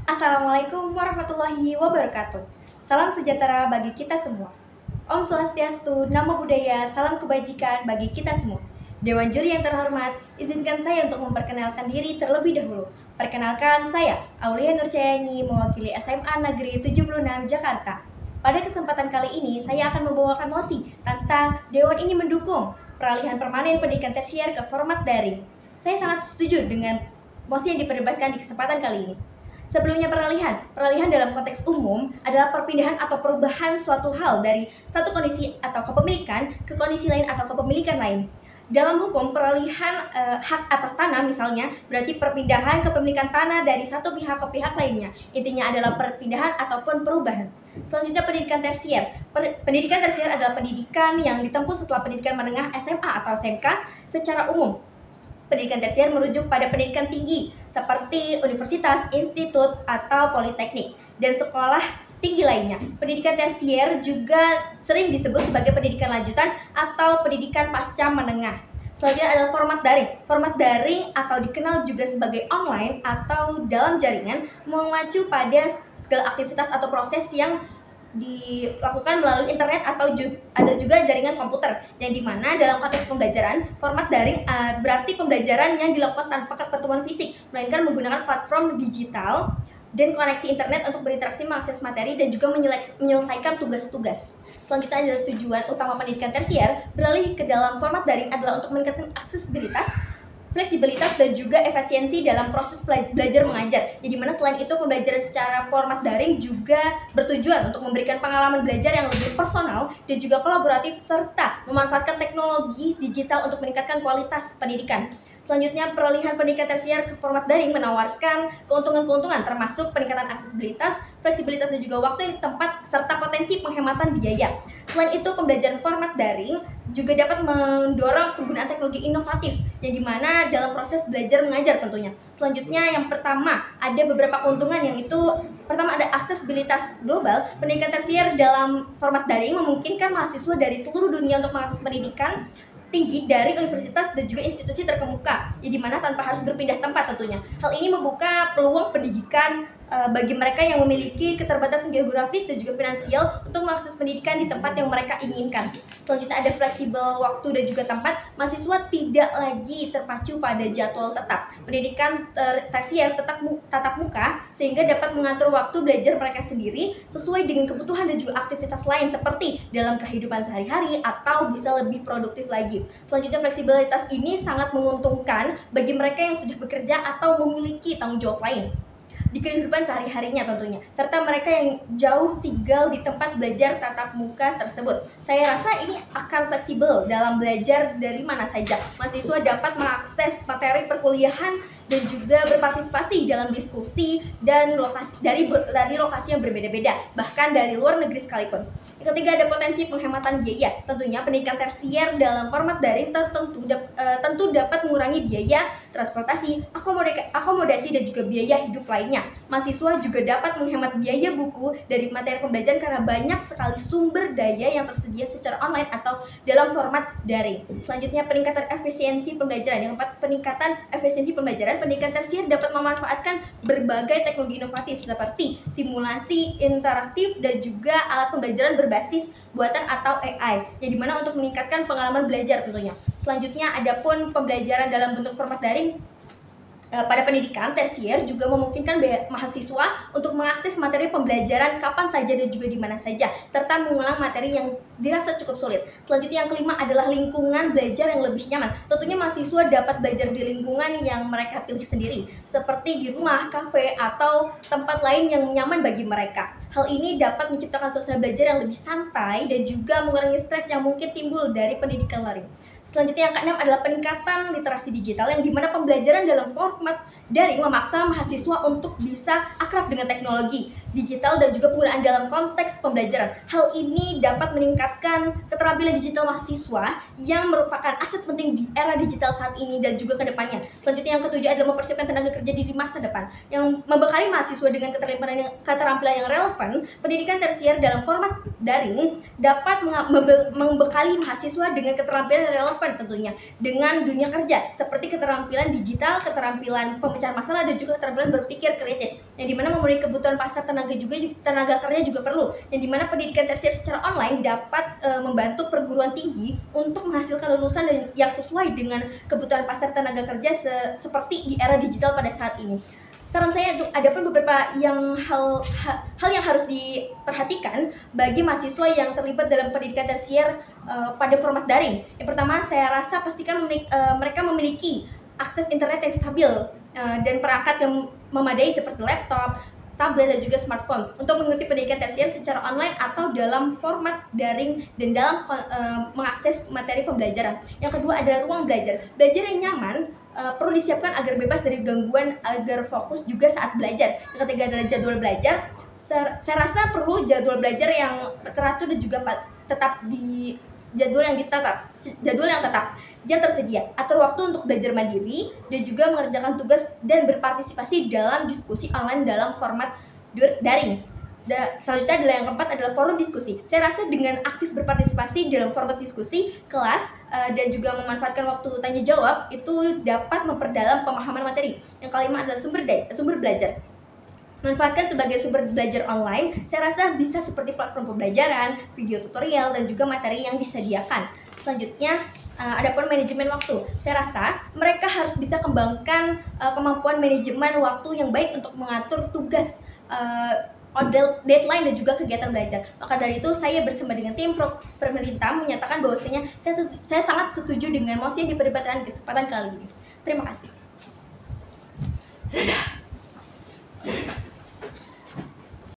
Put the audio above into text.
Assalamualaikum warahmatullahi wabarakatuh. Salam sejahtera bagi kita semua. Om Swastiastu, Namo Buddhaya, salam kebajikan bagi kita semua. Dewan juri yang terhormat, izinkan saya untuk memperkenalkan diri terlebih dahulu. Perkenalkan saya, Aulia Nurcayani, mewakili SMA Negeri 76 Jakarta. Pada kesempatan kali ini, saya akan membawakan mosi tentang Dewan ini mendukung peralihan permanen pendidikan tersier ke format daring. Saya sangat setuju dengan mosi yang diperdebatkan di kesempatan kali ini. Sebelumnya peralihan dalam konteks umum adalah perpindahan atau perubahan suatu hal dari satu kondisi atau kepemilikan ke kondisi lain atau kepemilikan lain. Dalam hukum, peralihan hak atas tanah misalnya berarti perpindahan kepemilikan tanah dari satu pihak ke pihak lainnya. Intinya adalah perpindahan ataupun perubahan. Selanjutnya pendidikan tersier. Pendidikan tersier adalah pendidikan yang ditempuh setelah pendidikan menengah SMA atau SMK secara umum. Pendidikan tersier merujuk pada pendidikan tinggi seperti universitas, institut, atau politeknik, dan sekolah tinggi lainnya. Pendidikan tersier juga sering disebut sebagai pendidikan lanjutan atau pendidikan pasca menengah. Selanjutnya adalah format daring. Format daring atau dikenal juga sebagai online atau dalam jaringan mengacu pada segala aktivitas atau proses yang dilakukan melalui internet atau ada juga jaringan komputer, yang dimana dalam konteks pembelajaran format daring berarti pembelajaran yang dilakukan tanpa pertemuan fisik, melainkan menggunakan platform digital dan koneksi internet untuk berinteraksi, mengakses materi, dan juga menyelesaikan tugas-tugas. Selanjutnya adalah tujuan utama pendidikan tersier beralih ke dalam format daring adalah untuk meningkatkan aksesibilitas, fleksibilitas, dan juga efisiensi dalam proses belajar mengajar. Jadi mana selain itu pembelajaran secara format daring juga bertujuan untuk memberikan pengalaman belajar yang lebih personal dan juga kolaboratif serta memanfaatkan teknologi digital untuk meningkatkan kualitas pendidikan. Selanjutnya, peralihan pendidikan tersier ke format daring menawarkan keuntungan-keuntungan termasuk peningkatan aksesibilitas, fleksibilitas, dan juga waktu yang tempat serta potensi penghematan biaya. Selain itu, pembelajaran format daring juga dapat mendorong penggunaan teknologi inovatif yang dimana dalam proses belajar mengajar tentunya. Selanjutnya, yang pertama ada beberapa keuntungan, yang itu pertama ada aksesibilitas global. Pendidikan tersier dalam format daring memungkinkan mahasiswa dari seluruh dunia untuk mengakses pendidikan tinggi dari universitas dan juga institusi terkemuka, di mana tanpa harus berpindah tempat tentunya. Hal ini membuka peluang pendidikan bagi mereka yang memiliki keterbatasan geografis dan juga finansial untuk mengakses pendidikan di tempat yang mereka inginkan. Selanjutnya ada fleksibel waktu dan juga tempat. Mahasiswa tidak lagi terpacu pada jadwal tetap. Pendidikan tersier tatap muka sehingga dapat mengatur waktu belajar mereka sendiri sesuai dengan kebutuhan dan juga aktivitas lain seperti dalam kehidupan sehari-hari atau bisa lebih produktif lagi. Selanjutnya, fleksibilitas ini sangat menguntungkan bagi mereka yang sudah bekerja atau memiliki tanggung jawab lain di kehidupan sehari-harinya tentunya, serta mereka yang jauh tinggal di tempat belajar tatap muka tersebut. Saya rasa ini akan fleksibel dalam belajar dari mana saja. Mahasiswa dapat mengakses materi perkuliahan dan juga berpartisipasi dalam diskusi dan dari lokasi yang berbeda-beda, bahkan dari luar negeri sekalipun. Yang ketiga ada potensi penghematan biaya. Tentunya pendidikan tersier dalam format daring tentu dapat mengurangi biaya transportasi, akomodasi, dan juga biaya hidup lainnya. Mahasiswa juga dapat menghemat biaya buku dari materi pembelajaran karena banyak sekali sumber daya yang tersedia secara online atau dalam format daring. Selanjutnya peningkatan efisiensi pembelajaran. Yang keempat, peningkatan efisiensi pembelajaran. Pendidikan tersier dapat memanfaatkan berbagai teknologi inovatif seperti simulasi interaktif dan juga alat pembelajaran berbasis buatan atau AI, yang dimana untuk meningkatkan pengalaman belajar tentunya. Selanjutnya, adapun pembelajaran dalam bentuk format daring pada pendidikan tersier juga memungkinkan mahasiswa untuk mengakses materi pembelajaran kapan saja dan juga di mana saja, serta mengulang materi yang dirasa cukup sulit. Selanjutnya, yang kelima adalah lingkungan belajar yang lebih nyaman. Tentunya mahasiswa dapat belajar di lingkungan yang mereka pilih sendiri, seperti di rumah, kafe, atau tempat lain yang nyaman bagi mereka. Hal ini dapat menciptakan suasana belajar yang lebih santai dan juga mengurangi stres yang mungkin timbul dari pendidikan daring. Selanjutnya, yang keenam adalah peningkatan literasi digital, yang dimana pembelajaran dalam format daring memaksa mahasiswa untuk bisa akrab dengan teknologi digital dan juga penggunaan dalam konteks pembelajaran. Hal ini dapat meningkatkan keterampilan digital mahasiswa yang merupakan aset penting di era digital saat ini dan juga ke depannya. Selanjutnya yang ketujuh adalah mempersiapkan tenaga kerja di masa depan yang membekali mahasiswa dengan keterampilan yang relevan. Pendidikan tersier dalam format daring dapat membekali mahasiswa dengan keterampilan yang relevan tentunya dengan dunia kerja, seperti keterampilan digital, keterampilan pemecahan masalah, dan juga keterampilan berpikir kritis, yang dimana memenuhi kebutuhan pasar tenaga kerja juga perlu, yang dimana pendidikan tersier secara online dapat membantu perguruan tinggi untuk menghasilkan lulusan yang sesuai dengan kebutuhan pasar tenaga kerja seperti di era digital pada saat ini. Saran saya ada pun beberapa hal yang harus diperhatikan bagi mahasiswa yang terlibat dalam pendidikan tersier pada format daring. Yang pertama, saya rasa pastikan mereka memiliki akses internet yang stabil dan perangkat yang memadai seperti laptop, tablet, dan juga smartphone untuk mengikuti pendidikan tersier secara online atau dalam format daring dan dalam mengakses materi pembelajaran. Yang kedua adalah ruang belajar. Belajar yang nyaman perlu disiapkan agar bebas dari gangguan, agar fokus juga saat belajar. Yang ketiga adalah jadwal belajar. Saya rasa perlu jadwal belajar yang teratur dan juga tetap di jadwal yang tetap yang tersedia. Atur waktu untuk belajar mandiri dan juga mengerjakan tugas dan berpartisipasi dalam diskusi online dalam format daring. Selanjutnya adalah yang keempat adalah forum diskusi. Saya rasa dengan aktif berpartisipasi dalam format diskusi, kelas, dan juga memanfaatkan waktu tanya jawab itu dapat memperdalam pemahaman materi. Yang kelima adalah sumber belajar. Manfaatkan sebagai sumber belajar online, saya rasa bisa seperti platform pembelajaran, video tutorial, dan juga materi yang disediakan. Selanjutnya, adapun manajemen waktu. Saya rasa mereka harus bisa kembangkan kemampuan manajemen waktu yang baik untuk mengatur tugas, deadline, dan juga kegiatan belajar. Maka dari itu saya bersama dengan tim pemerintah menyatakan bahwasanya saya sangat setuju dengan mosi yang diperdebatkan kesempatan kali ini. Terima kasih.